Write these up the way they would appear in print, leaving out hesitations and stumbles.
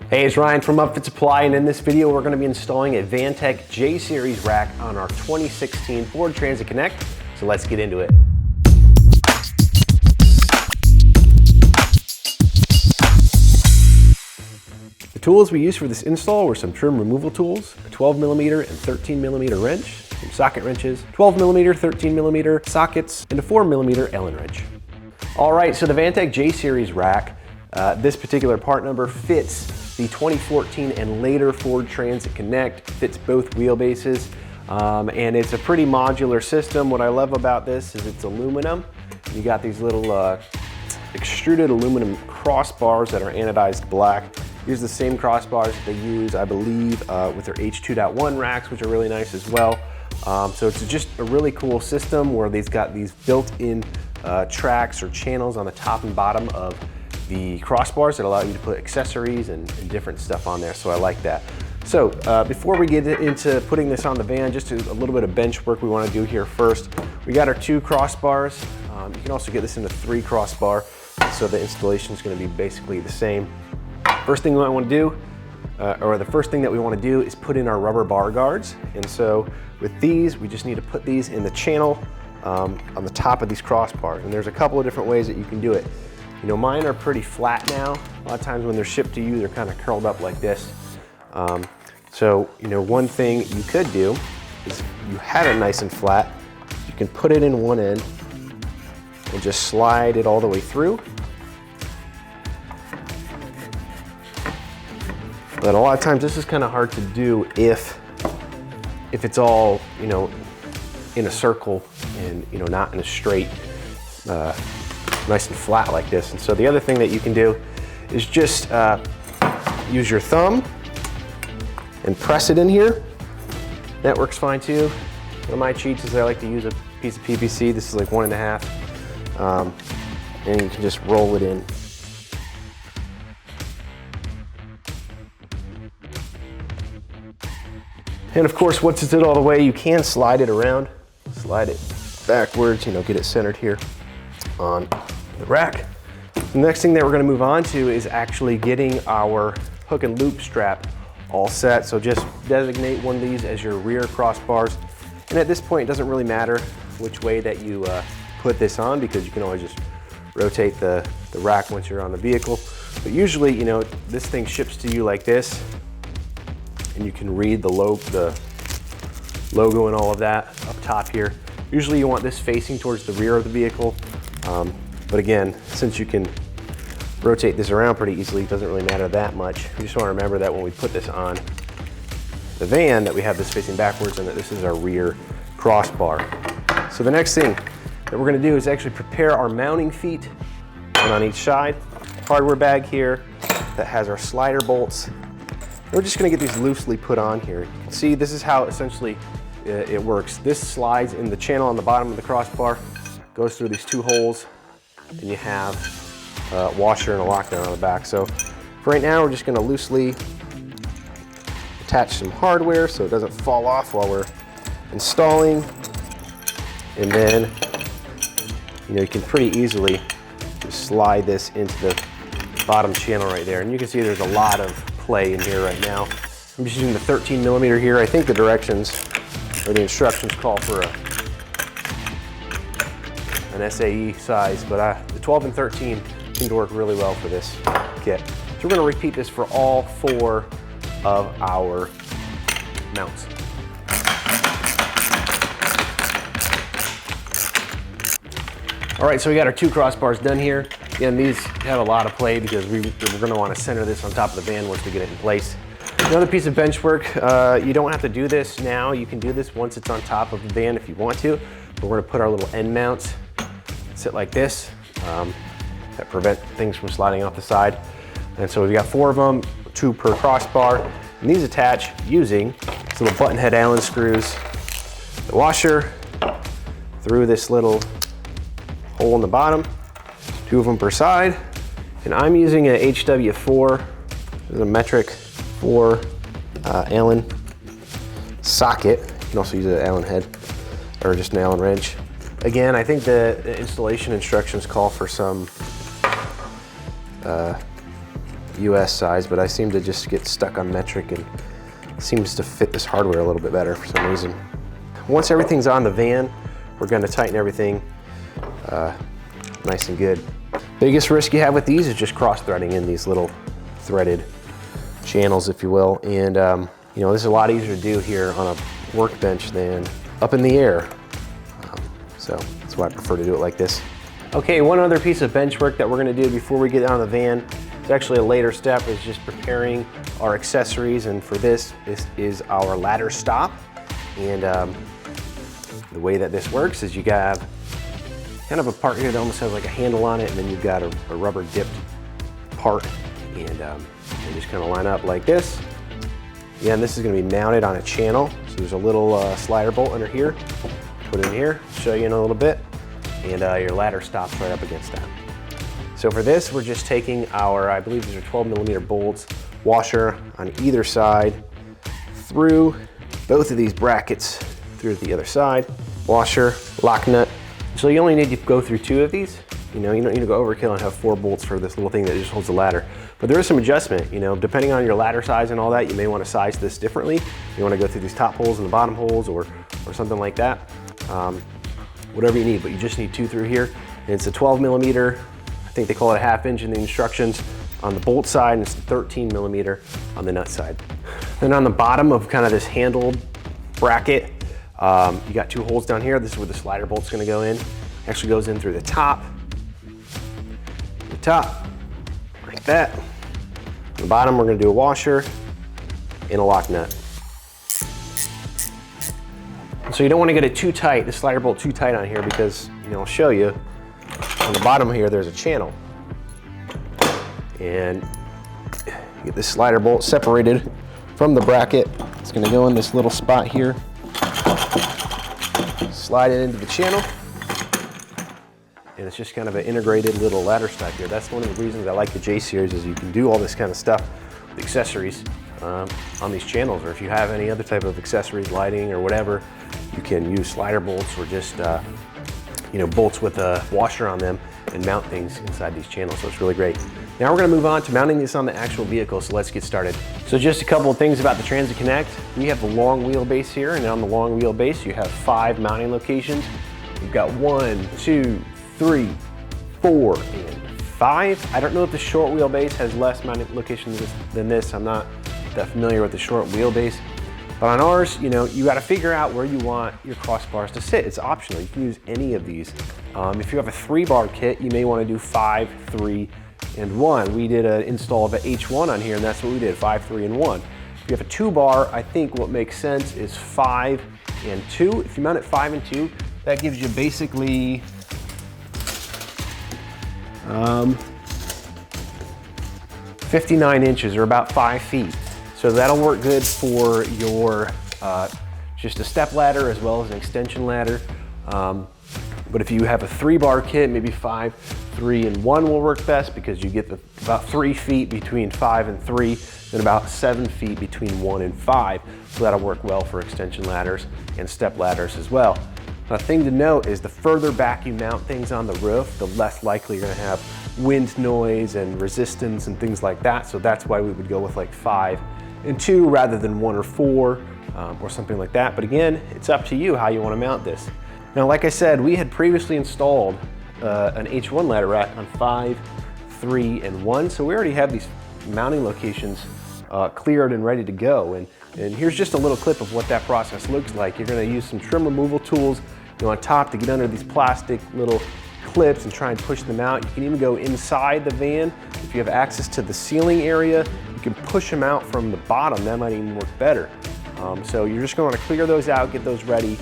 Hey, it's Ryan from Upfit Supply, and in this video we're going to be installing a Vantech J series rack on our 2016 Ford Transit Connect, so let's get into it. The tools we used for this install were some trim removal tools, a 12mm and 13mm wrench, some socket wrenches, 12mm, 13mm sockets, and a 4mm Allen wrench. Alright, so the Vantech J series rack, this particular part number fits the 2014 and later Ford Transit Connect, fits both wheelbases, and it's a pretty modular system. What I love about this is it's aluminum. You got these little extruded aluminum crossbars that are anodized black. Here's the same crossbars that they use, I believe, with their H2.1 racks, which are really nice as well. So it's just a really cool system where they've got these built-in tracks or channels on the top and bottom of the crossbars that allow you to put accessories and different stuff on there, so I like that. So before we get into putting this on the van, just a little bit of bench work we want to do here first. We got our 2 crossbars. You can also get this into 3 crossbar, so the installation is going to be basically the same. First thing we want to do, or the first thing that we want to do, is put in our rubber bar guards. And so with these, we just need to put these in the channel on the top of these crossbars. And there's a couple of different ways that you can do it. You know, mine are pretty flat now. A lot of times when they're shipped to you, they're kind of curled up like this. So, you know, one thing you could do is you have it nice and flat. You can put it in one end and just slide it all the way through. But a lot of times this is kind of hard to do if it's all, you know, in a circle and, you know, not in a straight, nice and flat like this. And so the other thing that you can do is just use your thumb and press it in here. That works fine too. One of my cheats is I like to use a piece of PVC. This is like 1.5, and you can just roll it in. And of course, once it's in all the way, you can slide it around, slide it backwards, you know, get it centered here on the rack. The next thing that we're going to move on to is actually getting our hook and loop strap all set. So just designate one of these as your rear crossbars. And at this point, it doesn't really matter which way that you put this on, because you can always just rotate the rack once you're on the vehicle. But usually, you know, this thing ships to you like this, and you can read the logo and all of that up top here. Usually you want this facing towards the rear of the vehicle. But again, since you can rotate this around pretty easily, it doesn't really matter that much. You just want to remember that when we put this on the van, that we have this facing backwards and that this is our rear crossbar. So the next thing that we're going to do is actually prepare our mounting feet, one on each side. Hardware bag here that has our slider bolts. And we're just going to get these loosely put on here. You can see this is how essentially it works. This slides in the channel on the bottom of the crossbar, goes through these 2 holes, and you have a washer and a lockdown on the back. So for right now, we're just going to loosely attach some hardware so it doesn't fall off while we're installing. And then, you know, you can pretty easily just slide this into the bottom channel right there. And you can see there's a lot of play in here right now. I'm just using the 13mm here. I think the directions or the instructions call for an SAE size, but the 12 and 13 seem to work really well for this kit. So we're going to repeat this for all 4 of our mounts. All right, so we got our 2 crossbars done here. Again, these have a lot of play because we're going to want to center this on top of the van once we get it in place. Another piece of bench work, you don't have to do this now. You can do this once it's on top of the van if you want to. But we're going to put our little end mounts, sit like this, that prevent things from sliding off the side. And so we've got 4 of them, 2 per crossbar. And these attach using these little button head Allen screws, the washer, through this little hole in the bottom, 2 of them per side. And I'm using a HW4, there's a metric 4 Allen socket. You can also use an Allen head or just an Allen wrench. Again, I think the installation instructions call for some US size, but I seem to just get stuck on metric, and it seems to fit this hardware a little bit better for some reason. Once everything's on the van, we're gonna tighten everything nice and good. Biggest risk you have with these is just cross-threading in these little threaded channels, if you will. And you know, this is a lot easier to do here on a workbench than up in the air. So that's why I prefer to do it like this. Okay, one other piece of bench work that we're gonna do before we get out of the van, it's actually a later step, is just preparing our accessories. And for this is our ladder stop. And the way that this works is you have kind of a part here that almost has like a handle on it, and then you've got a rubber dipped part, and they just kind of line up like this. Again, this is going to be mounted on a channel, so there's a little slider bolt under here. Put it in here, show you in a little bit, and your ladder stops right up against that. So for this, we're just taking our, I believe these are 12mm bolts, washer on either side, through both of these brackets, through the other side, washer, lock nut. So you only need to go through 2 of these. You know, you don't need to go overkill and have 4 bolts for this little thing that just holds the ladder. But there is some adjustment, you know, depending on your ladder size and all that, you may want to size this differently. You want to go through these top holes and the bottom holes, or something like that. Whatever you need, but you just need 2 through here. And it's a 12mm, I think they call it a 1/2 inch in the instructions on the bolt side, and it's 13mm on the nut side. Then on the bottom of kind of this handled bracket, you got 2 holes down here. This is where the slider bolt's gonna go in. Actually goes in through the top, like that. On the bottom, we're gonna do a washer and a lock nut. So you don't wanna get it too tight, the slider bolt too tight on here, because, you know, I'll show you, on the bottom here, there's a channel. And you get this slider bolt separated from the bracket. It's gonna go in this little spot here. Slide it into the channel, and it's just kind of an integrated little ladder stop here. That's one of the reasons I like the J series, is you can do all this kind of stuff with accessories on these channels, or if you have any other type of accessories, lighting or whatever, you can use slider bolts or just you know, bolts with a washer on them and mount things inside these channels. So it's really great. Now we're gonna move on to mounting this on the actual vehicle, so let's get started. So just a couple of things about the Transit Connect. We have the long wheelbase here, and on the long wheelbase you have 5 mounting locations. You've got 1, 2, 3, 4, and 5. I don't know if the short wheelbase has less mounting locations than this. I'm not that familiar with the short wheelbase. But on ours, you know, you got to figure out where you want your crossbars to sit. It's optional. You can use any of these. If you have a 3-bar kit, you may want to do 5, 3, and 1. We did an install of an H1 on here, and that's what we did, 5, 3, and 1. If you have a 2-bar, I think what makes sense is 5 and 2. If you mount it 5 and 2, that gives you basically 59 inches, or about 5 feet. So that'll work good for your just a step ladder as well as an extension ladder. But if you have a 3-bar kit, maybe 5, 3, and 1 will work best, because you get about 3 feet between 5 and 3, and about 7 feet between 1 and 5. So that'll work well for extension ladders and step ladders as well. A thing to note is the further back you mount things on the roof, the less likely you're gonna have wind noise and resistance and things like that. So that's why we would go with like 5 and 2 rather than 1 or 4 or something like that. But again, it's up to you how you want to mount this. Now, like I said, we had previously installed an H1 ladder rack on 5, 3, and 1. So we already have these mounting locations cleared and ready to go. And here's just a little clip of what that process looks like. You're going to use some trim removal tools, you know, on top to get under these plastic little clips and try and push them out. You can even go inside the van. If you have access to the ceiling area, you can push them out from the bottom. That might even work better. So you're just going to clear those out, get those ready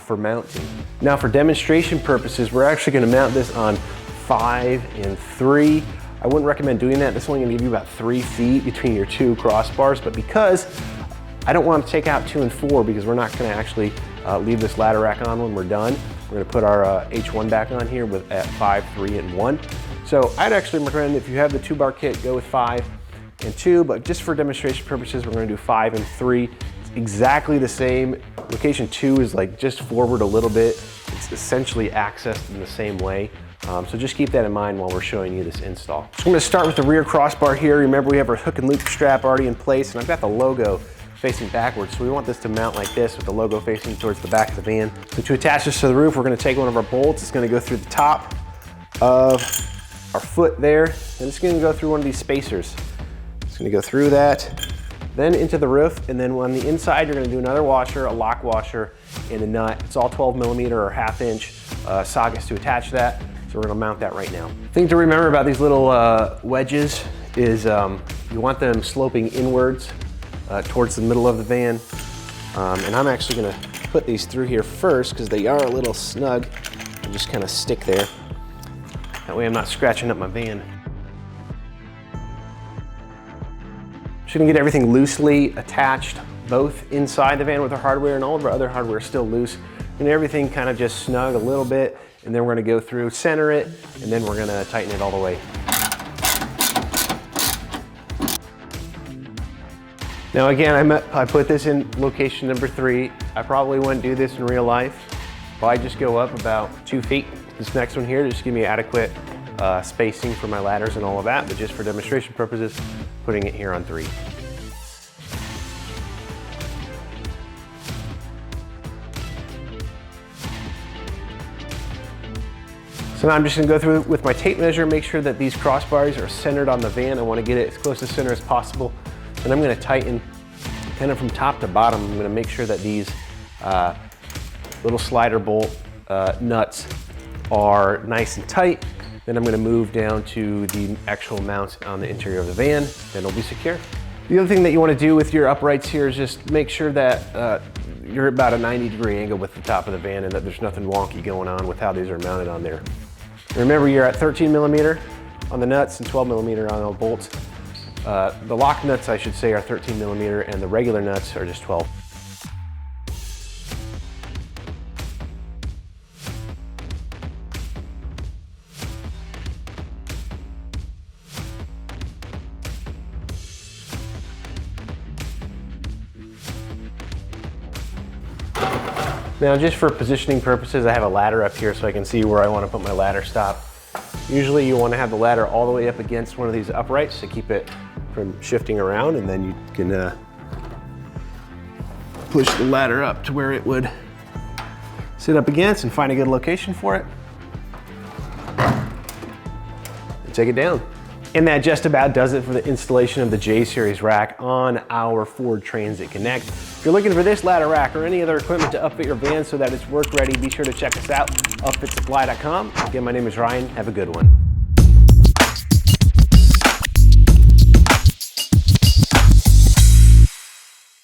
for mounting. Now, for demonstration purposes, we're actually going to mount this on 5 and 3. I wouldn't recommend doing that. This is only going to give you about 3 feet between your 2 crossbars, but because I don't want to take out 2 and 4, because we're not going to actually leave this ladder rack on when we're done. We're going to put our H1 back on here at 5, 3, and 1. So I'd actually recommend, if you have the 2-bar kit, go with 5 and 2, but just for demonstration purposes, we're going to do 5 and 3. Exactly the same. Location 2 is like just forward a little bit. It's essentially accessed in the same way. So just keep that in mind while we're showing you this install. So I'm gonna start with the rear crossbar here. Remember, we have our hook and loop strap already in place, and I've got the logo facing backwards. So we want this to mount like this with the logo facing towards the back of the van. So to attach this to the roof, we're gonna take one of our bolts. It's gonna go through the top of our foot there, and it's gonna go through one of these spacers. It's gonna go through that, then into the roof, and then on the inside, you're gonna do another washer, a lock washer, and a nut. It's all 12mm or 1/2 inch sockets to attach that. So we're gonna mount that right now. The thing to remember about these little wedges is you want them sloping inwards towards the middle of the van. And I'm actually gonna put these through here first because they are a little snug and just kind of stick there. That way I'm not scratching up my van. Just gonna get everything loosely attached, both inside the van with our hardware and all of our other hardware is still loose. And everything kind of just snug a little bit, and then we're gonna go through, center it, and then we're gonna tighten it all the way. Now again, I put this in location number 3. I probably wouldn't do this in real life, but I just go up about 2 feet. This next one here, just give me adequate spacing for my ladders and all of that, but just for demonstration purposes, putting it here on 3. So now I'm just gonna go through with my tape measure, make sure that these crossbars are centered on the van. I wanna get it as close to center as possible. And I'm gonna tighten kind of from top to bottom. I'm gonna make sure that these little slider bolt nuts are nice and tight. Then I'm gonna move down to the actual mounts on the interior of the van, then it'll be secure. The other thing that you wanna do with your uprights here is just make sure that you're about a 90-degree angle with the top of the van and that there's nothing wonky going on with how these are mounted on there. Remember, you're at 13mm on the nuts and 12mm on the bolts. The lock nuts, I should say, are 13mm and the regular nuts are just 12. Now, just for positioning purposes, I have a ladder up here so I can see where I want to put my ladder stop. Usually you want to have the ladder all the way up against one of these uprights to keep it from shifting around, and then you can push the ladder up to where it would sit up against and find a good location for it. And take it down. And that just about does it for the installation of the J-Series rack on our Ford Transit Connect. If you're looking for this ladder rack or any other equipment to upfit your van so that it's work ready, be sure to check us out, upfitsupply.com. Again, my name is Ryan. Have a good one.